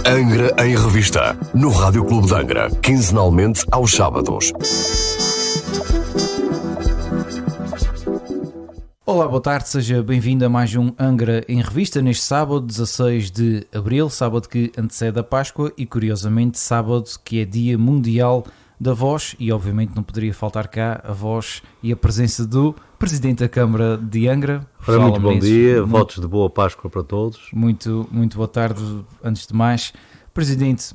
Angra em Revista, no Rádio Clube de Angra, quinzenalmente aos sábados. Olá, boa tarde, seja bem-vindo a mais um Angra em Revista neste sábado, 16 de Abril, sábado que antecede a Páscoa e, curiosamente, sábado que é Dia Mundial da Voz e, obviamente, não poderia faltar cá a voz e a presença do Presidente da Câmara de Angra. Ora, muito bom dia, votos de boa Páscoa para todos. Muito boa tarde, antes de mais. Presidente,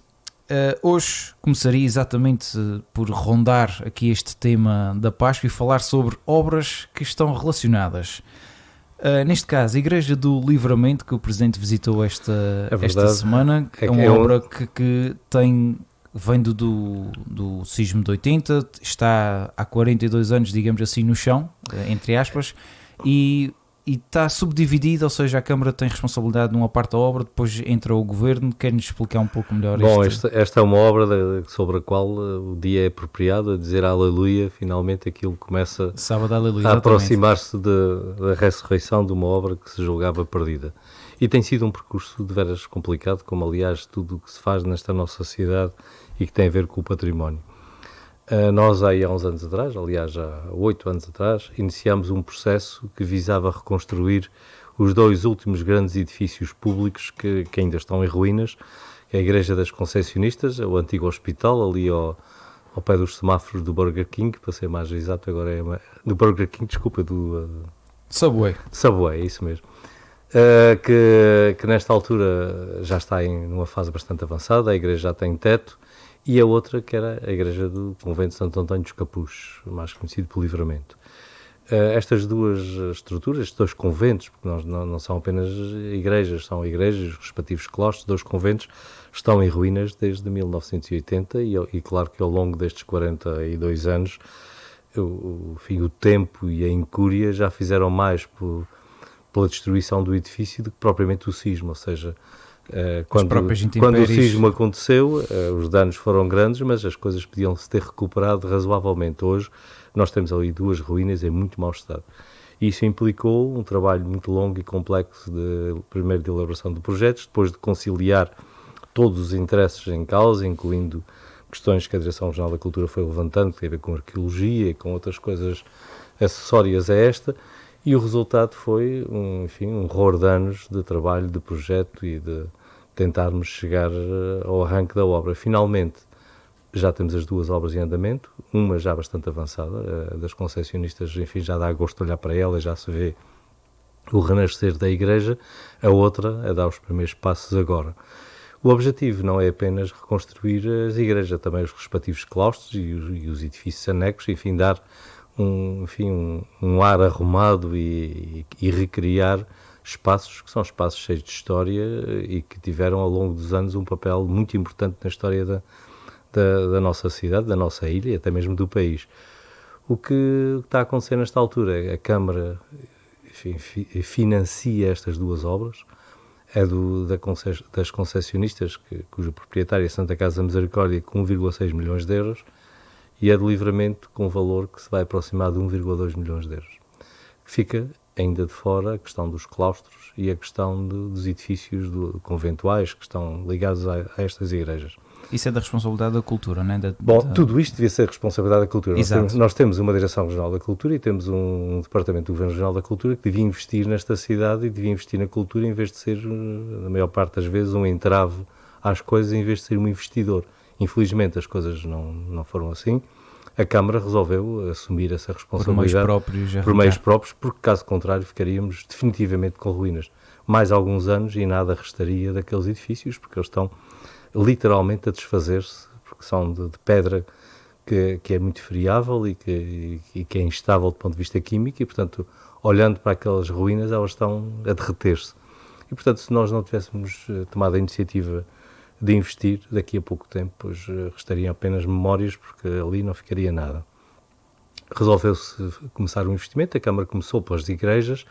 hoje começaria exatamente por rondar aqui este tema da Páscoa e falar sobre obras que estão relacionadas. Neste caso, a Igreja do Livramento, que o Presidente visitou esta semana, é uma obra que vem do sismo de 80, está há 42 anos, digamos assim, no chão, entre aspas, e está subdividida, ou seja, a Câmara tem responsabilidade numa parte da obra, depois entra o Governo. Quer-nos explicar um pouco melhor Bom, esta é uma obra sobre a qual o dia é apropriado, a dizer aleluia, finalmente aquilo começa Sábado, aleluia, a aproximar-se da ressurreição de uma obra que se julgava perdida. E tem sido um percurso de veras complicado, como aliás tudo o que se faz nesta nossa sociedade e que tem a ver com o património. Nós há uns anos atrás, aliás há 8 anos atrás, iniciámos um processo que visava reconstruir os 2 últimos grandes edifícios públicos que ainda estão em ruínas, que é a Igreja das Concessionistas, o antigo hospital, ali ao pé dos semáforos do Burger King, para ser mais exato, agora é do Burger King, desculpa, do Subway, isso mesmo. Que nesta altura já está numa fase bastante avançada, a igreja já tem teto, e a outra que era a igreja do Convento de Santo António dos Capuz, mais conhecido por Livramento. Estas duas estruturas, estes 2 conventos, porque não são apenas igrejas, são igrejas, os respectivos claustros, 2 conventos, estão em ruínas desde 1980 e claro que ao longo destes 42 anos o tempo e a incúria já fizeram mais pela destruição do edifício do que propriamente o sismo, ou seja, quando o sismo aconteceu, os danos foram grandes, mas as coisas podiam-se ter recuperado razoavelmente. Hoje nós temos ali 2 ruínas em muito mau estado. Isso implicou um trabalho muito longo e complexo, primeiro de elaboração de projetos, depois de conciliar todos os interesses em causa, incluindo questões que a Direção Regional da Cultura foi levantando, que tem a ver com arqueologia e com outras coisas acessórias a esta. E o resultado foi um horror de anos de trabalho, de projeto e de tentarmos chegar ao arranque da obra. Finalmente, já temos as 2 obras em andamento, uma já bastante avançada, a das concessionistas, enfim, já dá gosto de olhar para ela, já se vê o renascer da igreja, a outra a dar os primeiros passos agora. O objetivo não é apenas reconstruir as igrejas, também os respectivos claustros e os edifícios anexos, enfim, dar um ar arrumado e recriar espaços que são espaços cheios de história e que tiveram ao longo dos anos um papel muito importante na história da nossa cidade, da nossa ilha e até mesmo do país. O que está a acontecer nesta altura, a Câmara financia estas 2 obras, das concessionistas, cujo proprietário é Santa Casa da Misericórdia, com 1,6 milhões de euros, e é de Livramento com um valor que se vai aproximar de 1,2 milhões de euros. Fica ainda de fora a questão dos claustros e a questão dos edifícios conventuais que estão ligados a estas igrejas. Isso é da responsabilidade da cultura, não é? Tudo isto devia ser responsabilidade da cultura. Nós temos uma Direção Regional da Cultura e temos um Departamento do Governo Regional da Cultura que devia investir nesta cidade e devia investir na cultura em vez de ser, na maior parte das vezes, um entrave às coisas em vez de ser um investidor. Infelizmente as coisas não foram assim. A Câmara resolveu assumir essa responsabilidade por meios próprios, porque caso contrário ficaríamos definitivamente com ruínas. Mais alguns anos e nada restaria daqueles edifícios, porque eles estão literalmente a desfazer-se, porque são de pedra que é muito friável e que é instável do ponto de vista químico e, portanto, olhando para aquelas ruínas, elas estão a derreter-se. E, portanto, se nós não tivéssemos tomado a iniciativa de investir, daqui a pouco tempo, pois restariam apenas memórias, porque ali não ficaria nada. Resolveu-se começar o investimento, a Câmara começou pelas igrejas,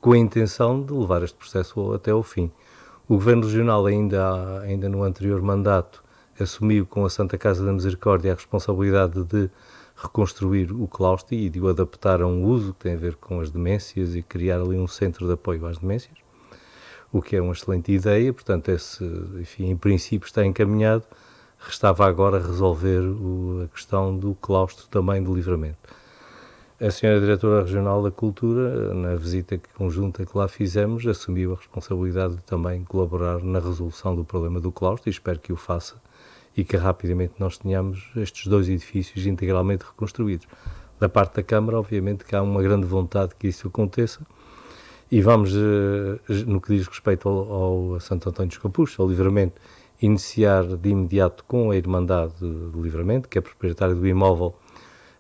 com a intenção de levar este processo até ao fim. O Governo Regional, ainda no anterior mandato, assumiu com a Santa Casa da Misericórdia a responsabilidade de reconstruir o claustro e de o adaptar a um uso que tem a ver com as demências e criar ali um centro de apoio às demências. o que é uma excelente ideia. Portanto, enfim, em princípio está encaminhado. Restava agora resolver a questão do claustro também do Livramento. A senhora Diretora Regional da Cultura, na visita conjunta que lá fizemos, assumiu a responsabilidade de também colaborar na resolução do problema do claustro, e espero que o faça e que rapidamente nós tenhamos estes 2 edifícios integralmente reconstruídos. Da parte da Câmara, obviamente, que há uma grande vontade que isso aconteça, e vamos, no que diz respeito ao Santo António dos Capuzes, ao Livramento, iniciar de imediato com a Irmandade do Livramento, que é proprietária do imóvel,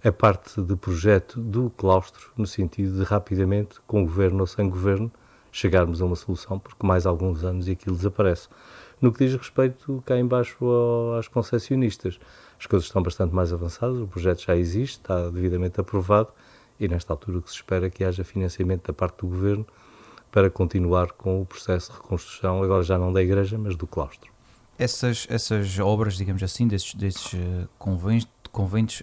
a parte de projeto do claustro, no sentido de rapidamente, com governo ou sem governo, chegarmos a uma solução, porque mais alguns anos e aquilo desaparece. No que diz respeito cá embaixo às concessionistas, as coisas estão bastante mais avançadas, o projeto já existe, está devidamente aprovado, e nesta altura o que se espera é que haja financiamento da parte do governo para continuar com o processo de reconstrução, agora já não da igreja, mas do claustro. Essas obras, digamos assim, desses conventos,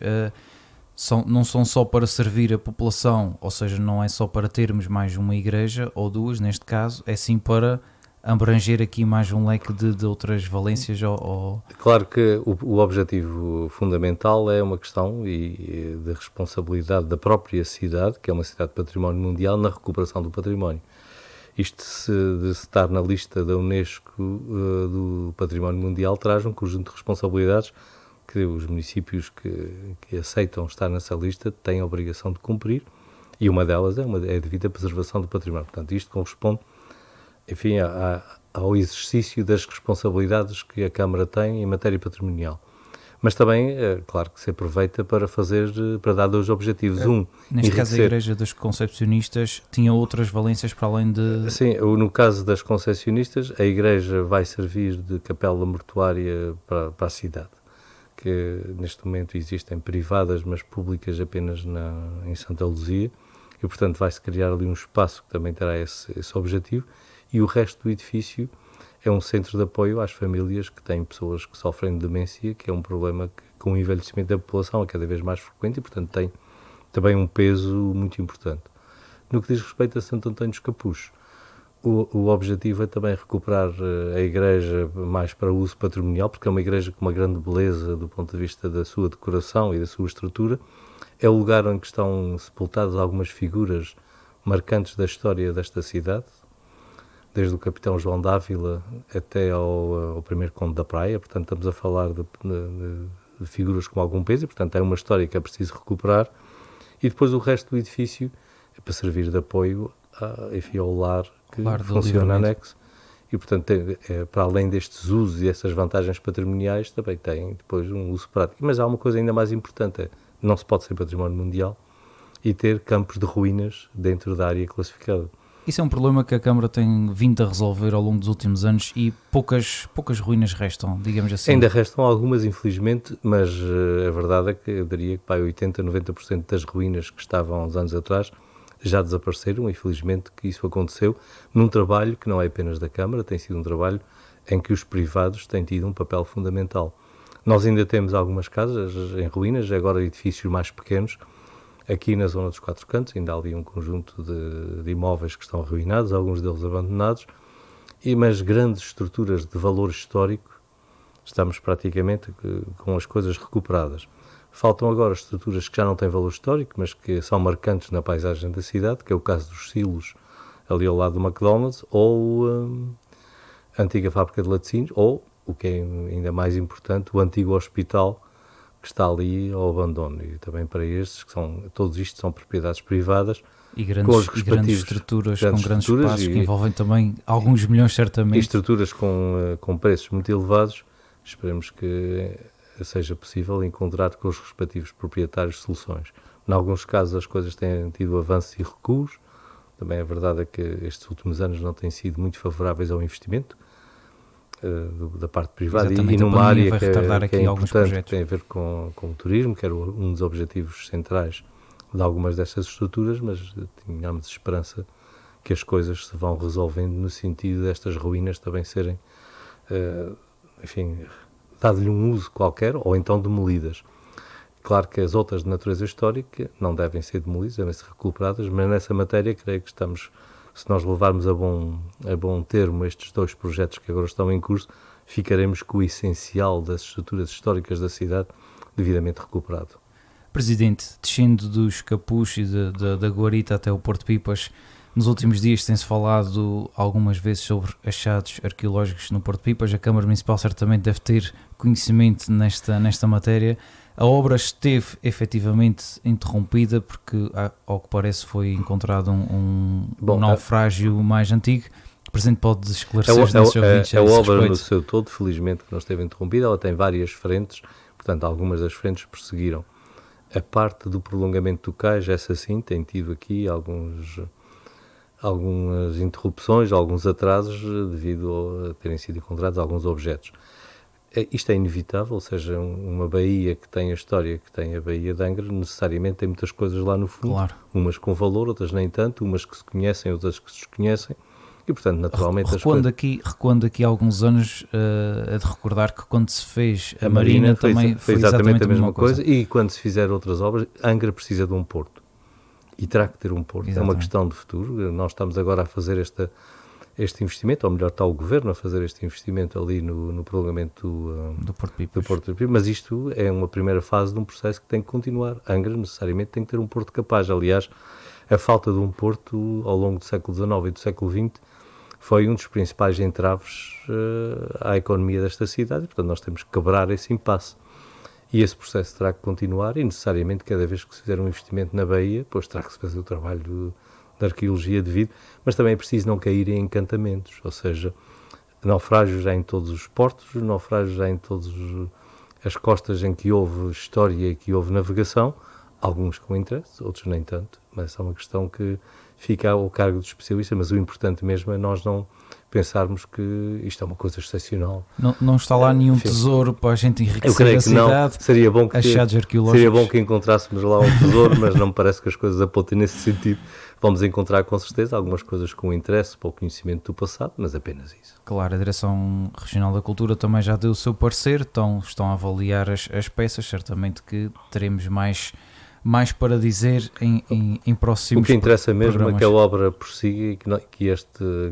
não são só para servir a população, ou seja, não é só para termos mais uma igreja ou 2, neste caso, é sim para abranger aqui mais um leque de outras valências? Claro que o objetivo fundamental é uma questão de responsabilidade da própria cidade, que é uma cidade de património mundial, na recuperação do património. Isto de estar na lista da Unesco do Património Mundial traz um conjunto de responsabilidades que os municípios que aceitam estar nessa lista têm a obrigação de cumprir, e uma delas é a devida preservação do património. Portanto, isto corresponde, enfim, ao exercício das responsabilidades que a Câmara tem em matéria patrimonial. Mas também, claro que se aproveita para dar 2 objetivos. Neste caso, a Igreja dos Concepcionistas tinha outras valências para além de... Sim, no caso das concessionistas, a Igreja vai servir de capela mortuária para a cidade, que neste momento existem privadas, mas públicas apenas em Santa Luzia, e portanto vai-se criar ali um espaço que também terá esse objetivo, e o resto do edifício é um centro de apoio às famílias que têm pessoas que sofrem de demência, que é um problema que, com o envelhecimento da população, é cada vez mais frequente, e portanto tem também um peso muito importante. No que diz respeito a Santo António dos Capuzes, o objetivo é também recuperar a igreja mais para uso patrimonial, porque é uma igreja com uma grande beleza do ponto de vista da sua decoração e da sua estrutura. É o lugar onde estão sepultadas algumas figuras marcantes da história desta cidade, desde o capitão João Dávila até ao primeiro conde da Praia. Portanto, estamos a falar de figuras com algum peso, e portanto é uma história que é preciso recuperar, e depois o resto do edifício é para servir de apoio ao lar que funciona anexo, e portanto para além destes usos e essas vantagens patrimoniais, também tem depois um uso prático. Mas há uma coisa ainda mais importante, não se pode ser património mundial e ter campos de ruínas dentro da área classificada. Isso é um problema que a Câmara tem vindo a resolver ao longo dos últimos anos, e poucas ruínas restam, digamos assim. Ainda restam algumas, infelizmente, mas a verdade é que eu diria que 80% a 90% das ruínas que estavam há uns anos atrás já desapareceram. Infelizmente que isso aconteceu num trabalho que não é apenas da Câmara, tem sido um trabalho em que os privados têm tido um papel fundamental. Nós ainda temos algumas casas em ruínas, agora edifícios mais pequenos. Aqui na zona dos Quatro Cantos ainda há ali um conjunto de imóveis que estão arruinados, alguns deles abandonados, mas grandes estruturas de valor histórico estamos praticamente com as coisas recuperadas. Faltam agora estruturas que já não têm valor histórico, mas que são marcantes na paisagem da cidade, que é o caso dos silos ali ao lado do McDonald's, ou a antiga fábrica de laticínios, ou, o que é ainda mais importante, o antigo hospital que está ali ao abandono. E também para estes, todos isto são propriedades privadas, e grandes estruturas com grandes espaços que envolvem também alguns milhões, certamente. E estruturas com preços muito elevados. Esperemos que seja possível encontrar com os respectivos proprietários soluções. Em alguns casos as coisas têm tido avanços e recuos. Também a verdade é que estes últimos anos não têm sido muito favoráveis ao investimento da parte privada. Exatamente, e numa área que é importante, que tem a ver com o turismo, que era um dos objetivos centrais de algumas destas estruturas, mas tínhamos esperança que as coisas se vão resolvendo no sentido destas ruínas também serem, dado-lhe um uso qualquer, ou então demolidas. Claro que as outras de natureza histórica não devem ser demolidas, devem ser recuperadas, mas nessa matéria creio que estamos se nós levarmos a bom termo estes 2 projetos que agora estão em curso, ficaremos com o essencial das estruturas históricas da cidade devidamente recuperado. Presidente, descendo dos Capuz e da Guarita até o Porto Pipas, nos últimos dias tem-se falado algumas vezes sobre achados arqueológicos no Porto Pipas. A Câmara Municipal certamente deve ter conhecimento nesta matéria. A obra esteve efetivamente interrompida porque, ao que parece, foi encontrado um naufrágio mais antigo. O Presidente pode esclarecer os nossos ouvintes a obra no seu todo, felizmente, que não esteve interrompida. Ela tem várias frentes, portanto, algumas das frentes prosseguiram. A parte do prolongamento do cais, essa sim, tem tido aqui algumas interrupções, alguns atrasos devido a terem sido encontrados alguns objetos. Isto é inevitável, ou seja, uma baía que tem a história que tem a Baía de Angra, necessariamente tem muitas coisas lá no fundo, claro. Umas com valor, outras nem tanto, umas que se conhecem, outras que se desconhecem, e portanto, naturalmente... Recuando aqui há alguns anos, é de recordar que quando se fez a Marina também foi exatamente a mesma coisa. E quando se fizer outras obras, Angra precisa de um porto. E terá que ter um porto. Exatamente. É uma questão de futuro. Nós estamos agora a fazer este investimento, ou melhor, está o Governo a fazer este investimento ali no prolongamento do Porto Pipas. Mas isto é uma primeira fase de um processo que tem que continuar. Angra necessariamente tem que ter um porto capaz. Aliás, a falta de um porto ao longo do século XIX e do século XX foi um dos principais entraves à economia desta cidade. Portanto, nós temos que quebrar esse impasse. E esse processo terá que continuar e, necessariamente, cada vez que se fizer um investimento na Baía, pois terá que se fazer o trabalho da arqueologia devido, mas também é preciso não cair em encantamentos, ou seja, naufrágios já em todos os portos, naufrágios já em todas as costas em que houve história e que houve navegação, alguns com interesse, outros nem tanto, mas é uma questão que fica ao cargo do especialista, mas o importante mesmo é nós não pensarmos que isto é uma coisa excepcional. Não está lá nenhum tesouro para a gente enriquecer a cidade. Seria bom que encontrássemos lá um tesouro, mas não me parece que as coisas apontem nesse sentido. Vamos encontrar com certeza algumas coisas com interesse para o conhecimento do passado, mas apenas isso. Claro, a Direção Regional da Cultura também já deu o seu parecer, estão a avaliar as peças, certamente que teremos mais para dizer em próximos. O que interessa mesmo programas. É que a obra prossiga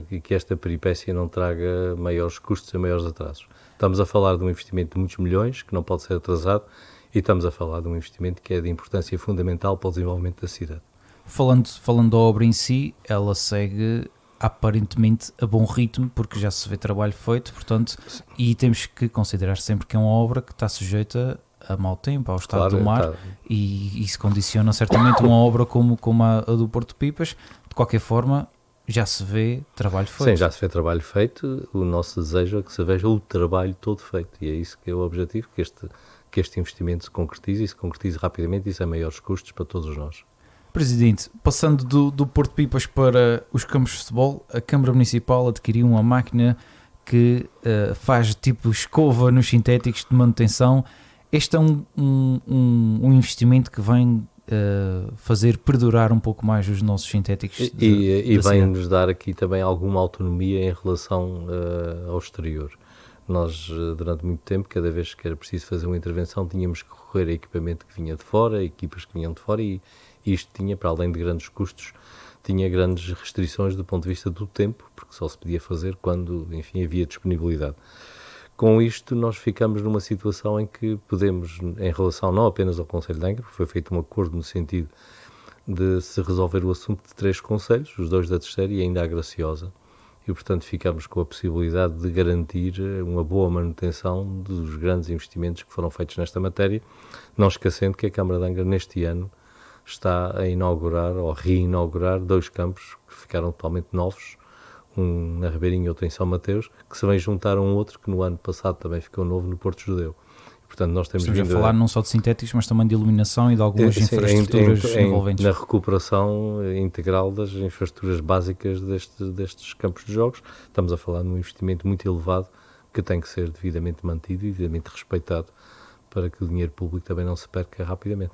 e que esta peripécia não traga maiores custos e maiores atrasos. Estamos a falar de um investimento de muitos milhões, que não pode ser atrasado, e estamos a falar de um investimento que é de importância fundamental para o desenvolvimento da cidade. Falando da obra em si, ela segue aparentemente a bom ritmo, porque já se vê trabalho feito, portanto, e temos que considerar sempre que é uma obra que está sujeita a mau tempo, ao estado do mar, e isso condiciona certamente uma obra como a do Porto Pipas. De qualquer forma, já se vê trabalho feito. Sim, já se vê trabalho feito. O nosso desejo é que se veja o trabalho todo feito, e é isso que é o objetivo, que este investimento se concretize, e se concretize rapidamente, e sem maiores custos para todos nós. Presidente, passando do Porto Pipas para os campos de futebol, a Câmara Municipal adquiriu uma máquina que faz tipo escova nos sintéticos de manutenção. Este é um investimento que vem fazer perdurar um pouco mais os nossos sintéticos. E vem-nos dar aqui também alguma autonomia em relação ao exterior. Nós, durante muito tempo, cada vez que era preciso fazer uma intervenção, tínhamos que recorrer a equipamento que vinha de fora, equipas que vinham de fora, e isto tinha, para além de grandes custos, tinha grandes restrições do ponto de vista do tempo, porque só se podia fazer quando, enfim, havia disponibilidade. Com isto, nós ficamos numa situação em que podemos, em relação não apenas ao Conselho de Angra, foi feito um acordo no sentido de se resolver o assunto de 3 concelhos, os 2 da Terceira e ainda a Graciosa, e portanto ficamos com a possibilidade de garantir uma boa manutenção dos grandes investimentos que foram feitos nesta matéria, não esquecendo que a Câmara de Angra neste ano está a inaugurar ou reinaugurar 2 campos que ficaram totalmente novos, um na Ribeirinha e outro em São Mateus, que se vem juntar a um outro que no ano passado também ficou novo no Porto Judeu. E, portanto, nós temos Estamos a falar não só de sintéticos, mas também de iluminação e de algumas infraestruturas envolventes. Na recuperação integral das infraestruturas básicas destes campos de jogos. Estamos a falar de um investimento muito elevado que tem que ser devidamente mantido e devidamente respeitado para que o dinheiro público também não se perca rapidamente.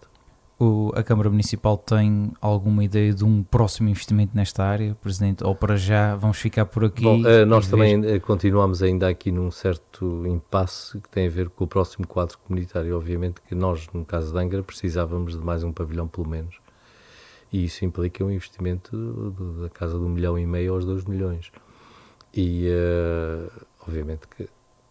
A Câmara Municipal tem alguma ideia de um próximo investimento nesta área, Presidente? Ou para já vamos ficar por aqui? Bom, nós também continuamos ainda aqui num certo impasse que tem a ver com o próximo quadro comunitário. Obviamente que nós, no caso de Angra, precisávamos de mais um pavilhão pelo menos. E isso implica um investimento da casa de 1,5 milhão aos 2 milhões. E, obviamente, que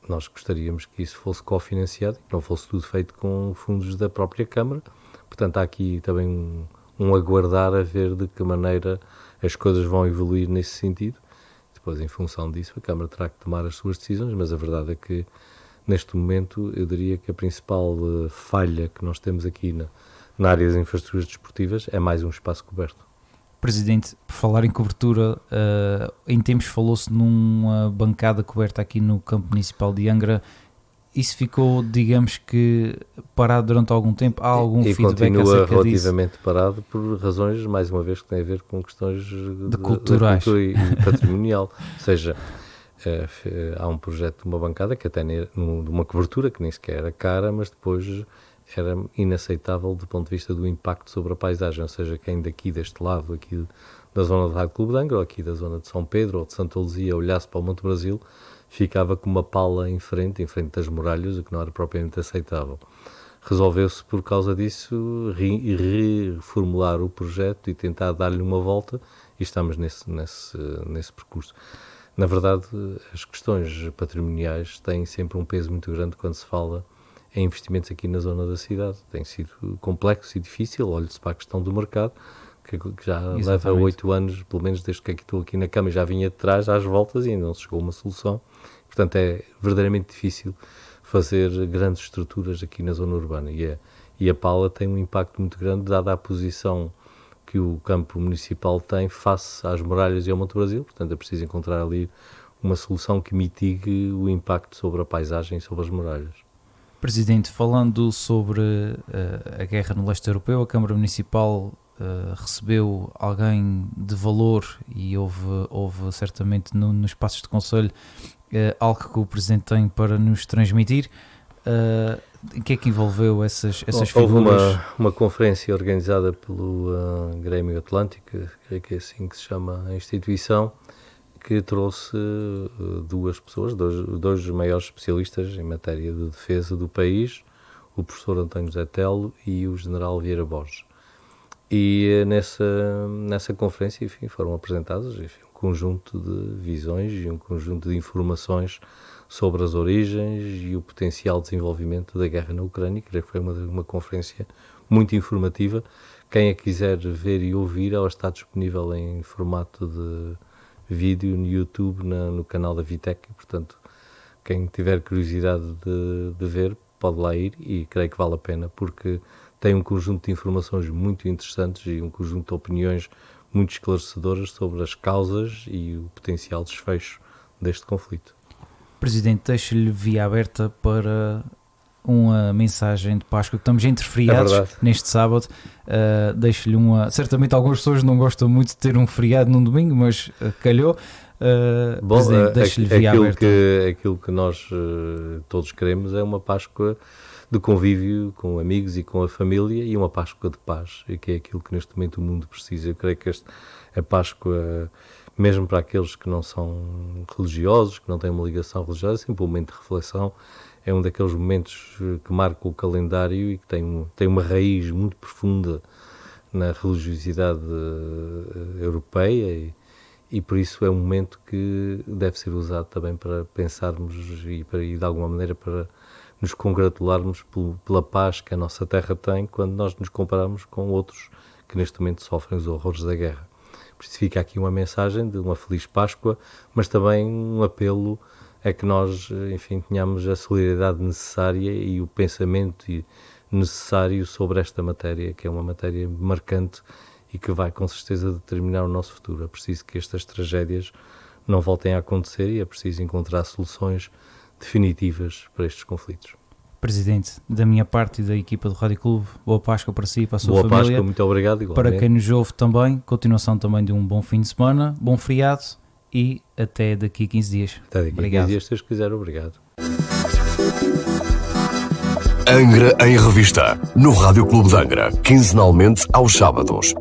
nós gostaríamos que isso fosse cofinanciado, que não fosse tudo feito com fundos da própria Câmara. Portanto, há aqui também um aguardar a ver de que maneira as coisas vão evoluir nesse sentido. Depois, em função disso, a Câmara terá que tomar as suas decisões, mas a verdade é que, neste momento, eu diria que a principal falha que nós temos aqui na área das infraestruturas desportivas é mais um espaço coberto. Presidente, por falar em cobertura, em tempos falou-se numa bancada coberta aqui no campo municipal de Angra. Isso ficou, digamos que, parado durante algum tempo? Há algum feedback acerca disso? E continua relativamente parado por razões, mais uma vez, que têm a ver com questões de culturais. cultura e patrimonial. Ou seja, há um projeto de uma bancada que até de uma cobertura que nem sequer era cara, mas depois era inaceitável do ponto de vista do impacto sobre a paisagem. Ou seja, quem daqui deste lado, aqui da zona do Rádio Clube de Angra, ou aqui da zona de São Pedro ou de Santa Luzia, olhasse para o Monte Brasil, ficava com uma pala em frente das muralhas, o que não era propriamente aceitável. Resolveu-se, por causa disso, reformular o projeto e tentar dar-lhe uma volta, e estamos nesse percurso. Na verdade, as questões patrimoniais têm sempre um peso muito grande quando se fala em investimentos aqui na zona da cidade. Tem sido complexo e difícil, olhe-se para a questão do mercado, que já leva 8 anos, pelo menos desde que estou aqui na Câmara, já vinha de trás às voltas e ainda não se chegou a uma solução. Portanto, é verdadeiramente difícil fazer grandes estruturas aqui na zona urbana. E a pala tem um impacto muito grande, dada a posição que o campo municipal tem face às muralhas e ao Monte Brasil. Portanto, é preciso encontrar ali uma solução que mitigue o impacto sobre a paisagem e sobre as muralhas. Presidente, falando sobre a guerra no leste europeu, a Câmara Municipal recebeu alguém de valor e houve certamente nos espaços de conselho algo que o Presidente tem para nos transmitir. O que é que envolveu essas figuras? Houve uma conferência organizada pelo Grêmio Atlântico, creio que é assim que se chama a instituição, que trouxe duas pessoas, dois maiores especialistas em matéria de defesa do país, o professor António Zé Telo e o general Vieira Borges. E nessa conferência, enfim, foram apresentadas um conjunto de visões e um conjunto de informações sobre as origens e o potencial desenvolvimento da guerra na Ucrânia. Creio que foi uma conferência muito informativa. Quem a quiser ver e ouvir, ela está disponível em formato de vídeo no YouTube, no canal da Vitec. Portanto, quem tiver curiosidade de ver, pode lá ir, e creio que vale a pena, porque tem um conjunto de informações muito interessantes e um conjunto de opiniões muito esclarecedoras sobre as causas e o potencial desfecho deste conflito. Presidente, deixo-lhe via aberta para uma mensagem de Páscoa, que estamos entre feriados neste sábado. Deixo-lhe certamente algumas pessoas não gostam muito de ter um feriado num domingo, mas calhou. Bom, deixo-lhe via aberta. Aquilo que nós todos queremos é uma Páscoa de convívio com amigos e com a família, e uma Páscoa de paz, que é aquilo que neste momento o mundo precisa. Eu creio que a Páscoa, mesmo para aqueles que não são religiosos, que não têm uma ligação religiosa, é sempre um momento de reflexão, é um daqueles momentos que marca o calendário e que tem uma raiz muito profunda na religiosidade europeia, e por isso é um momento que deve ser usado também para pensarmos e de alguma maneira para nos congratularmos pela paz que a nossa terra tem, quando nós nos comparamos com outros que neste momento sofrem os horrores da guerra. Por isso fica aqui uma mensagem de uma feliz Páscoa, mas também um apelo a que nós, enfim, tenhamos a solidariedade necessária e o pensamento necessário sobre esta matéria, que é uma matéria marcante e que vai com certeza determinar o nosso futuro. É preciso que estas tragédias não voltem a acontecer e é preciso encontrar soluções definitivas para estes conflitos. Presidente, da minha parte e da equipa do Rádio Clube, boa Páscoa para si e para a sua boa família. Boa Páscoa, muito obrigado. Igualmente. Para quem nos ouve também, continuação também de um bom fim de semana, bom feriado e até daqui a 15 dias. Até daqui a 15 dias, se Deus quiser. Obrigado. Angra em Revista, no Rádio Clube de Angra, quinzenalmente aos sábados.